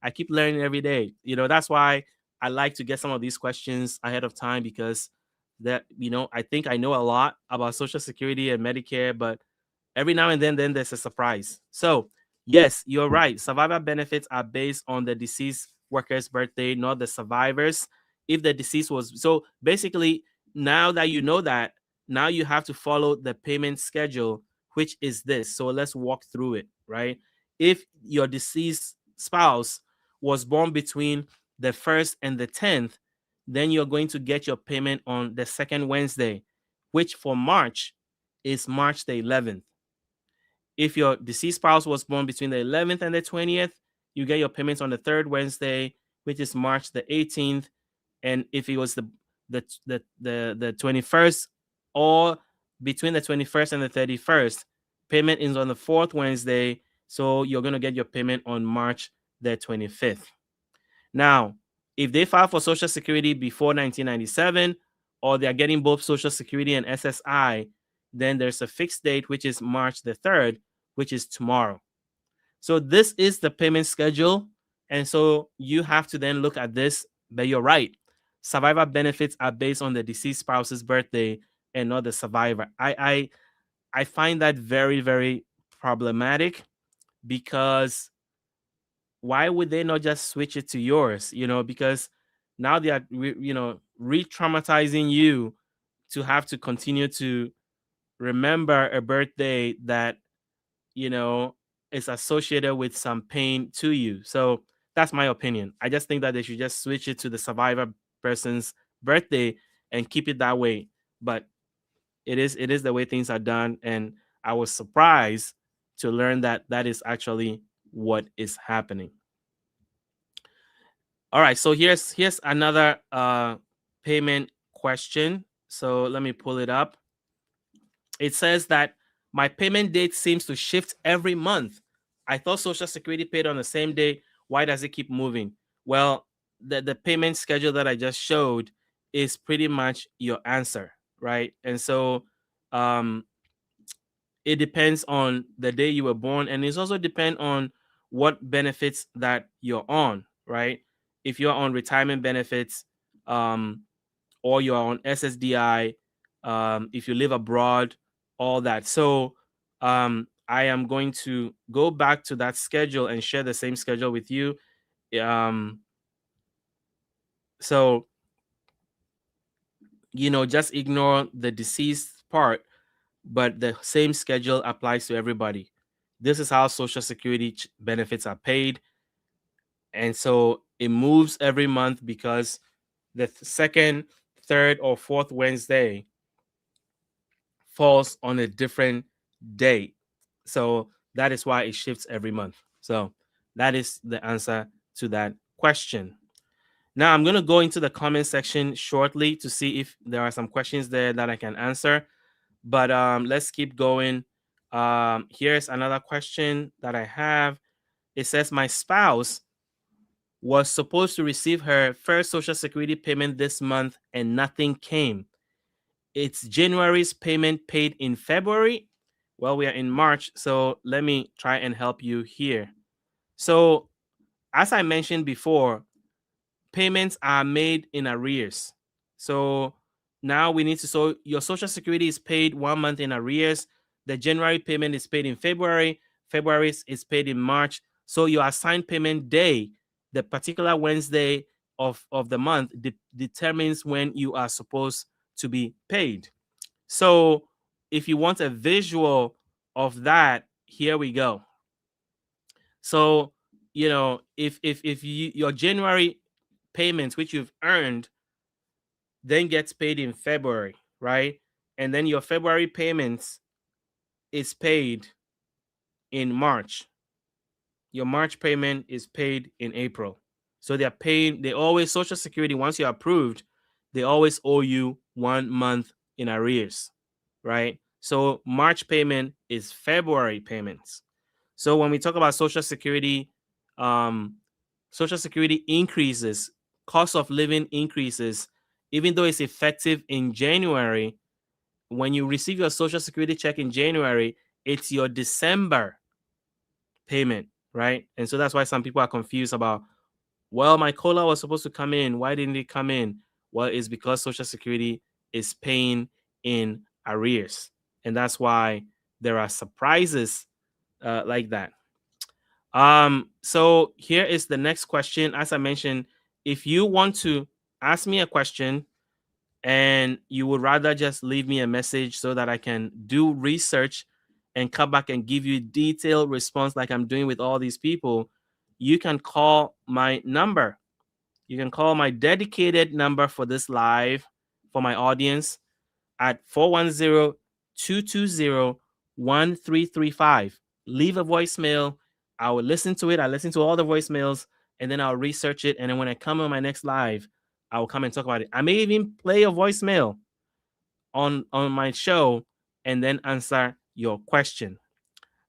I keep learning every day. That's why I like to get some of these questions ahead of time, because I think I know a lot about Social Security and Medicare, but every now and then there's a surprise. So yes, you're right. Survivor benefits are based on the deceased worker's birthday, not the survivor's. If the deceased was, so basically, now that you know that, now you have to follow the payment schedule, which is this. So let's walk through it, right? If your deceased spouse was born between the 1st and the 10th, then you're going to get your payment on the second Wednesday, which for March is March the 11th. If your deceased spouse was born between the 11th and the 20th, you get your payments on the third Wednesday, which is March the 18th. And if it was the 21st, or between the 21st and the 31st. Payment is on the fourth Wednesday, so you're going to get your payment on March the 25th. Now, if they file for Social Security before 1997, or they're getting both Social Security and SSI, then there's a fixed date, which is March the 3rd, which is tomorrow. So this is the payment schedule. And so you have to then look at this, but you're right. Survivor benefits are based on the deceased spouse's birthday and not the survivor. I find that very, very problematic, because why would they not just switch it to yours? Because now they are, re-traumatizing you to have to continue to remember a birthday that, you know, is associated with some pain to you. So that's my opinion. I just think that they should just switch it to the survivor person's birthday and keep it that way. But it is the way things are done, and I was surprised to learn that that is actually what is happening. All right, so here's another payment question. So let me pull it up. It says that my payment date seems to shift every month. I thought Social Security paid on the same day. Why does it keep moving? Well, the payment schedule that I just showed is pretty much your answer, right? And so it depends on the day you were born, and it's also depend on what benefits that you're on, right? If you're on retirement benefits, or you're on SSDI, if you live abroad, all that. So I am going to go back to that schedule and share the same schedule with you. So just ignore the deceased part, but the same schedule applies to everybody. This is how Social Security benefits are paid. And so it moves every month because the second, third, or fourth Wednesday falls on a different day. So that is why it shifts every month. So that is the answer to that question. Now I'm going to go into the comment section shortly to see if there are some questions there that I can answer. But let's keep going. Here's another question that I have. It says, my spouse was supposed to receive her first Social Security payment this month and nothing came. It's January's payment paid in February. Well, we are in March, so let me try and help you here. So, as I mentioned before, payments are made in arrears. So now we need to, so your Social Security is paid 1 month in arrears. The January payment is paid in February. February is paid in March. So your assigned payment day, the particular Wednesday of the month, determines when you are supposed to be paid. So if you want a visual of that, here we go. So, if your January payments, which you've earned, then gets paid in February, right? And then your February payments is paid in March. Your March payment is paid in April. So they always, Social Security, once you're approved, they always owe you 1 month in arrears, right? So March payment is February payments. So when we talk about Social Security increases, cost of living increases, even though it's effective in January, when you receive your Social Security check in January, it's your December payment, right? And so that's why some people are confused about, well, my COLA was supposed to come in. Why didn't it come in? Well, it's because Social Security is paying in arrears. And that's why there are surprises like that. So here is the next question. As I mentioned, if you want to ask me a question and you would rather just leave me a message so that I can do research and come back and give you detailed response like I'm doing with all these people, you can call my number. You can call my dedicated number for this live for my audience at 410-220-1335. Leave a voicemail. I will listen to it. I listen to all the voicemails, and then I'll research it. And then when I come on my next live, I will come and talk about it. I may even play a voicemail on my show and then answer your question.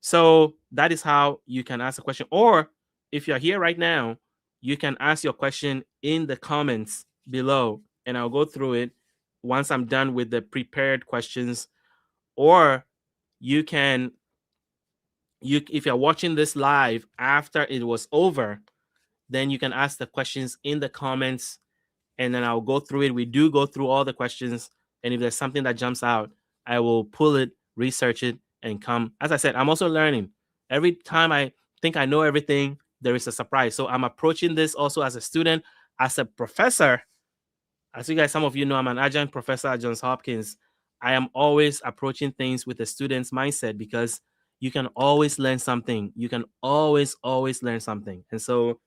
So that is how you can ask a question. Or if you're here right now, you can ask your question in the comments below and I'll go through it once I'm done with the prepared questions. Or you can, if you're watching this live after it was over, then you can ask the questions in the comments and then I'll go through it. We do go through all the questions. And if there's something that jumps out, I will pull it, research it, and come. As I said, I'm also learning. Every time I think I know everything, there is a surprise. So I'm approaching this also as a student, as a professor. As you guys, some of you know, I'm an adjunct professor at Johns Hopkins. I am always approaching things with a student's mindset because you can always learn something. You can always learn something. And so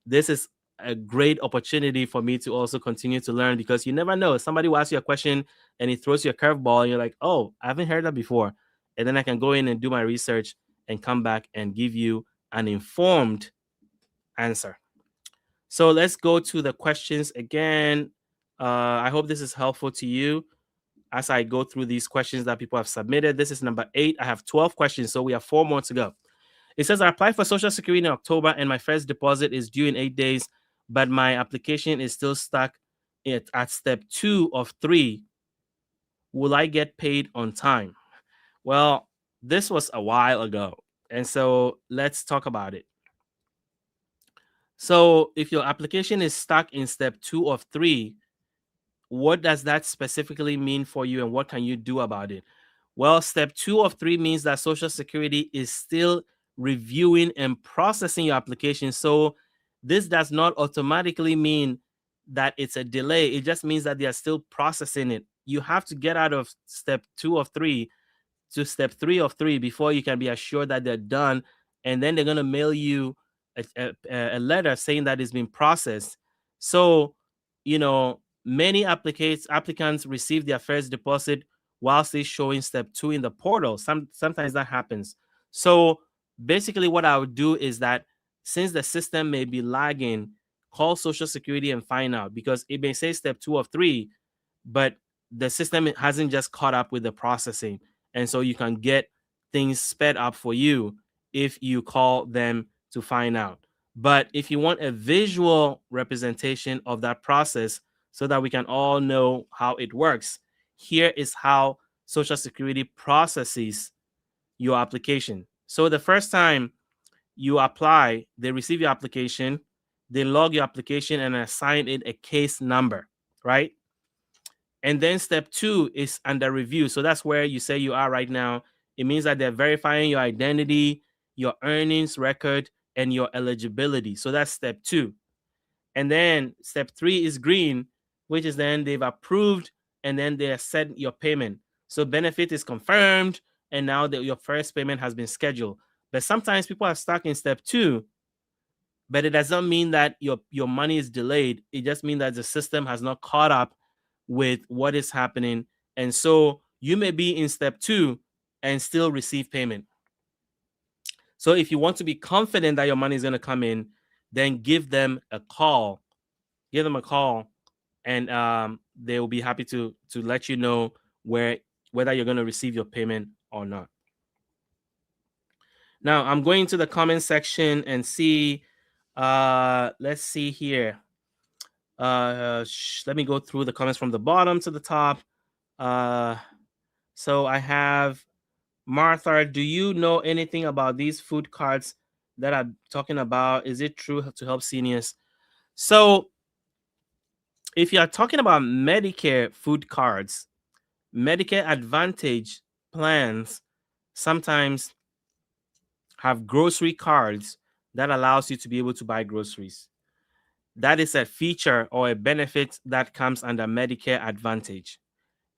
this is a great opportunity for me to also continue to learn because you never know. Somebody will ask you a question and he throws you a curveball and you're like, oh, I haven't heard that before. And then I can go in and do my research and come back and give you an informed answer. So let's go to the questions again. I hope this is helpful to you as I go through these questions that people have submitted. This is number 8. I have 12 questions, so we have 4 more to go. It says, I applied for Social Security in October and my first deposit is due in 8 days, but my application is still stuck at step 2 of 3. Will I get paid on time? Well, this was a while ago. And so let's talk about it. So if your application is stuck in step 2 of 3, what does that specifically mean for you and what can you do about it? Well, step 2 of 3 means that Social Security is still reviewing and processing your application. So this does not automatically mean that it's a delay. It just means that they are still processing it. You have to get out of step 2 of 3 to step 3 of 3 before you can be assured that they're done. And then they're going to mail you a letter saying that it's been processed. So, many applicants receive their first deposit while still showing step 2 in the portal. Sometimes that happens. So basically what I would do is that since the system may be lagging, call Social Security and find out, because it may say step 2 of 3, but the system hasn't just caught up with the processing. And so you can get things sped up for you if you call them to find out. But if you want a visual representation of that process so that we can all know how it works, here is how Social Security processes your application. So the first time you apply, they receive your application, they log your application and assign it a case number, right? And then step 2 is under review. So that's where you say you are right now. It means that they're verifying your identity, your earnings record, and your eligibility. So that's step 2. And then step 3 is green, which is then they've approved and then they set your payment. So benefit is confirmed and now that your first payment has been scheduled. But sometimes people are stuck in step 2, but it doesn't mean that your money is delayed. It just means that the system has not caught up with what is happening. And so you may be in step 2 and still receive payment. So if you want to be confident that your money is going to come in, then give them a call. Give them a call and they will be happy to let you know whether you're going to receive your payment or not. Now I'm going to the comment section and see. Let's see here. Let me go through the comments from the bottom to the top. So I have Martha. Do you know anything about these food cards that I'm talking about? Is it true to help seniors? So if you are talking about Medicare food cards, Medicare Advantage plans sometimes have grocery cards that allows you to be able to buy groceries. That is a feature or a benefit that comes under Medicare Advantage.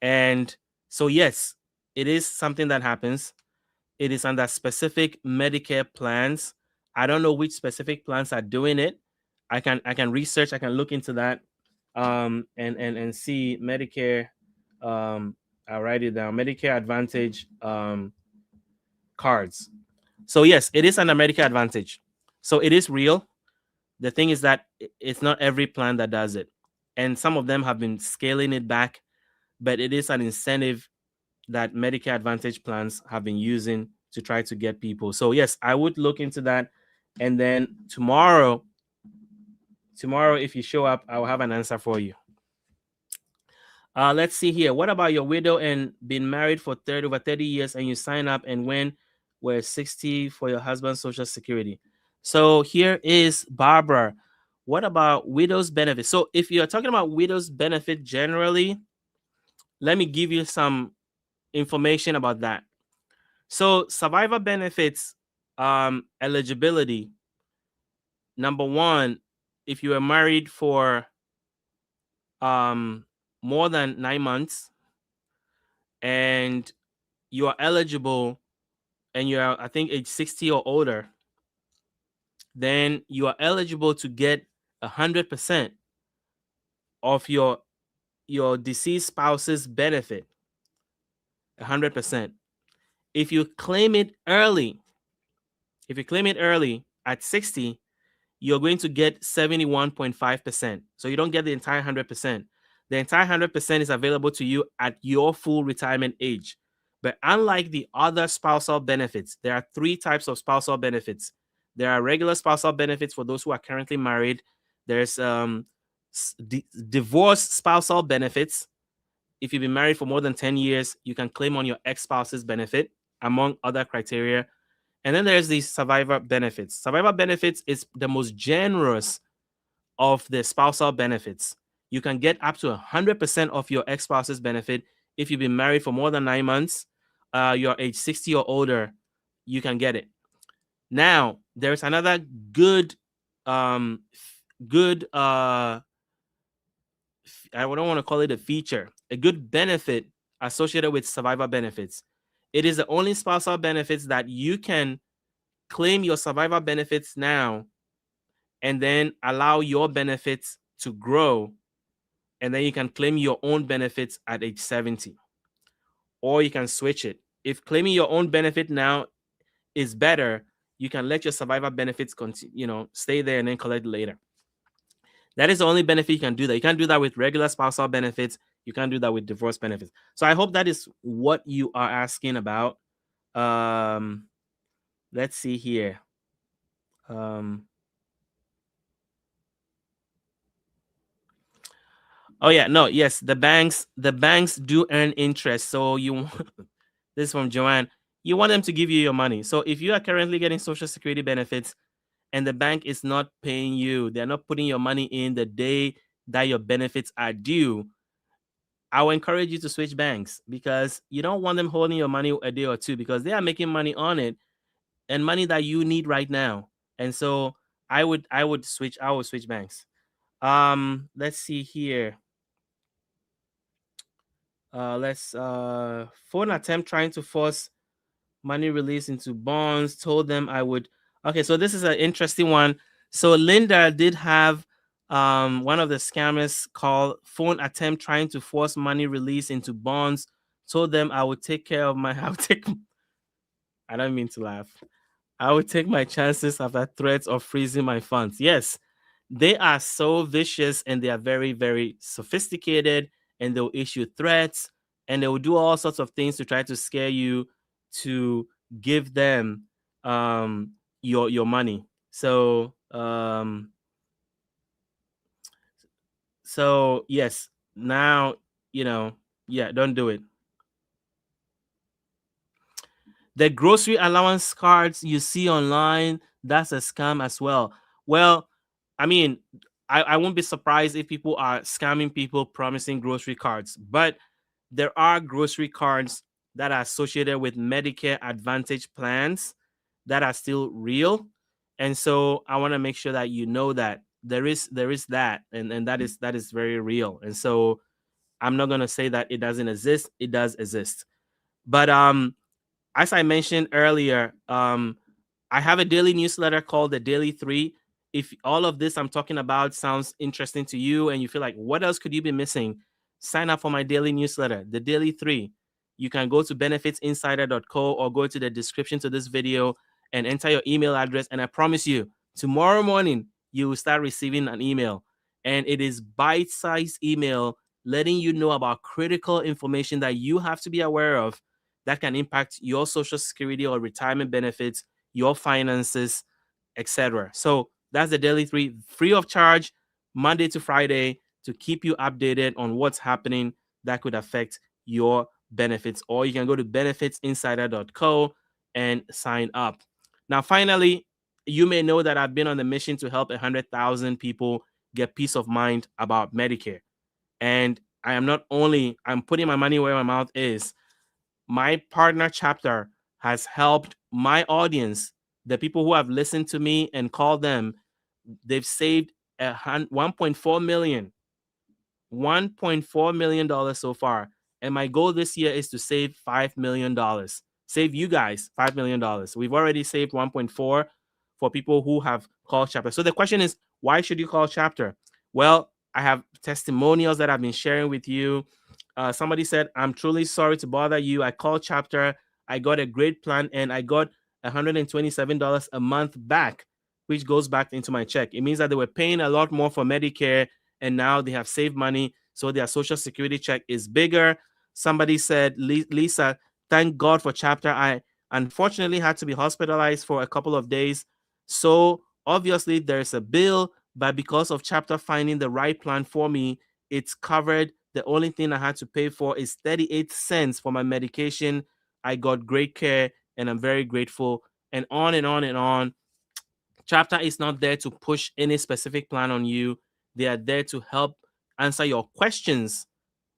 And so, yes, it is something that happens. It is under specific Medicare plans. I don't know which specific plans are doing it. I can research, I can look into that and see Medicare. I'll write it down. Medicare Advantage cards. So yes, it is under Medicare Advantage. So it is real. The thing is that it's not every plan that does it. and some of them have been scaling it back, but it is an incentive that Medicare Advantage plans have been using to try to get people. So yes, I would look into that. And then tomorrow, if you show up, I will have an answer for you. Let's see here. What about your widow and been married for over 30 years and you sign up and when we're 60 for your husband's Social Security? So here is Barbara. What about widow's benefit? So if you're talking about widow's benefit generally, let me give you some information about that. So survivor benefits eligibility. Number one, if you are married for more than 9 months and you are eligible and you are, I think, age 60 or older, then you are eligible to get 100% of your deceased spouse's benefit. 100%. If you claim it early, at 60, you're going to get 71.5%. So you don't get the entire 100%. The entire 100% is available to you at your full retirement age. But unlike the other spousal benefits, there are 3 types of spousal benefits. There are regular spousal benefits for those who are currently married. There's divorce spousal benefits. If you've been married for more than 10 years, you can claim on your ex-spouse's benefit, among other criteria. And then there's the survivor benefits. Survivor benefits is the most generous of the spousal benefits. You can get up to 100% of your ex-spouse's benefit if you've been married for more than 9 months. You're age 60 or older, you can get it. Now, there's another good I don't want to call it a feature, a good benefit associated with survivor benefits. It is the only spousal benefits that you can claim your survivor benefits now and then allow your benefits to grow, and then you can claim your own benefits at age 70, or you can switch it. If claiming your own benefit now is better, you can let your survivor benefits continue, stay there and then collect later. That is the only benefit you can do that. You can't do that with regular spousal benefits. You can't do that with divorce benefits. So I hope that is what you are asking about. Let's see here. Oh yeah, no, yes, the banks do earn interest. So this is from Joanne. You want them to give you your money. So if you are currently getting Social Security benefits and the bank is not paying you, they're not putting your money in the day that your benefits are due, I will encourage you to switch banks, because you don't want them holding your money a day or two, because they are making money on it, and money that you need right now. And so I would switch banks. Let's see here. Let's phone attempt trying to force money release into bonds. Told them I would. Okay, so this is an interesting one. So Linda did have one of the scammers call phone attempt trying to force money release into bonds. Told them I would take care of my. I don't mean to laugh. I would take my chances after threats of freezing my funds. Yes, they are so vicious and they are very, very sophisticated, and they'll issue threats and they will do all sorts of things to try to scare you to give them your money. So yes, now don't do it. The grocery allowance cards you see online, that's a scam as well. Well, I mean, I won't be surprised if people are scamming people promising grocery cards, but there are grocery cards that are associated with Medicare Advantage plans that are still real. And so I want to make sure that you know that there is that, and that is very real. And so I'm not going to say that it doesn't exist. It does exist. But as I mentioned earlier, I have a daily newsletter called the Daily 3. If all of this I'm talking about sounds interesting to you and you feel like, what else could you be missing? Sign up for my daily newsletter, the Daily 3. You can go to benefitsinsider.co or go to the description to this video and enter your email address. And I promise you, tomorrow morning, you will start receiving an email. and it is bite-sized email letting you know about critical information that you have to be aware of that can impact your social security or retirement benefits, your finances, etc. So that's the daily three, free of charge, Monday to Friday, to keep you updated on what's happening that could affect your benefits. Or you can go to benefitsinsider.co and sign up. Now, finally, you may know that I've been on the mission to help 100,000 people get peace of mind about Medicare. And I am not only, I'm putting my money where my mouth is. My partner chapter has helped my audience, the people who have listened to me and called them. They've saved 1.4 million $1.4 million so far. And my goal this year is to save $5 million. Save you guys $5 million. We've already saved 1.4 for people who have called chapter. So the question is, why should you call chapter? Well, I have testimonials that I've been sharing with you. Somebody said, I'm truly sorry to bother you. I called chapter. I got a great plan and I got $127 a month back, which goes back into my check. It means that they were paying a lot more for Medicare and now they have saved money, so their social security check is bigger. Somebody said, Lisa, thank God for chapter. I unfortunately had to be hospitalized for a couple of days. So obviously there's a bill, but because of chapter finding the right plan for me, it's covered. The only thing I had to pay for is 38 cents for my medication. I got great care and I'm very grateful, and on and on and on. Chapter is not there to push any specific plan on you. They are there to help answer your questions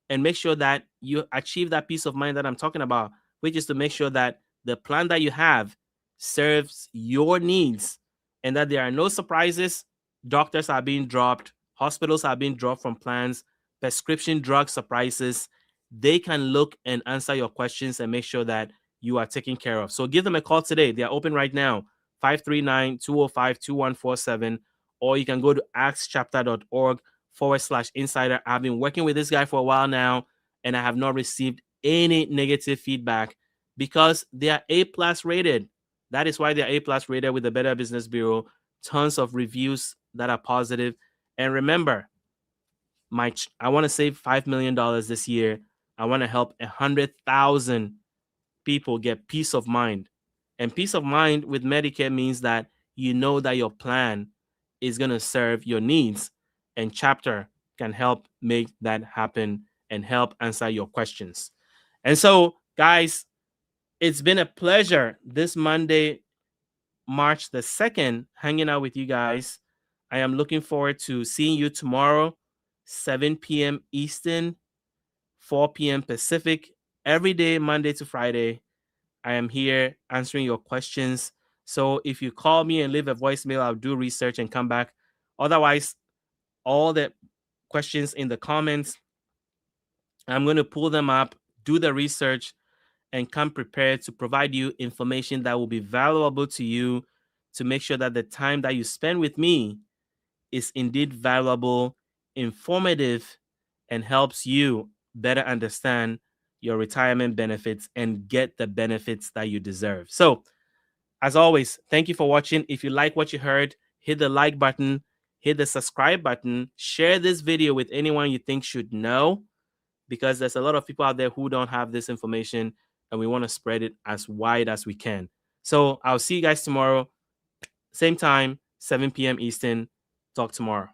and make sure that you achieve that peace of mind that I'm talking about, which is to make sure that the plan that you have serves your needs and that there are no surprises. Doctors are being dropped, hospitals are being dropped from plans, prescription drug surprises. They can look and answer your questions and make sure that you are taken care of. So give them a call today. They are open right now, 539-205-2147, or you can go to axchapter.org/insider. I've been working with this guy for a while now, and I have not received any negative feedback because they are A+ rated. That is why they are A+ rated with the Better Business Bureau. Tons of reviews that are positive. And remember, I want to save $5 million this year. I want to help 100,000 people get peace of mind. And peace of mind with Medicare means that you know that your plan is going to serve your needs, and chapter can help make that happen and help answer your questions. And so, guys, it's been a pleasure this Monday, March the 2nd, hanging out with you guys. I am looking forward to seeing you tomorrow, 7 p.m. Eastern, 4 p.m. Pacific, every day, Monday to Friday. I am here answering your questions. So if you call me and leave a voicemail, I'll do research and come back. Otherwise, all the questions in the comments, I'm going to pull them up, do the research, and come prepared to provide you information that will be valuable to you, to make sure that the time that you spend with me is indeed valuable, informative, and helps you better understand your retirement benefits and get the benefits that you deserve. So, as always, thank you for watching. If you like what you heard, hit the like button, hit the subscribe button, share this video with anyone you think should know, because there's a lot of people out there who don't have this information and we want to spread it as wide as we can. So I'll see you guys tomorrow, same time, 7 p.m. Eastern. Talk tomorrow.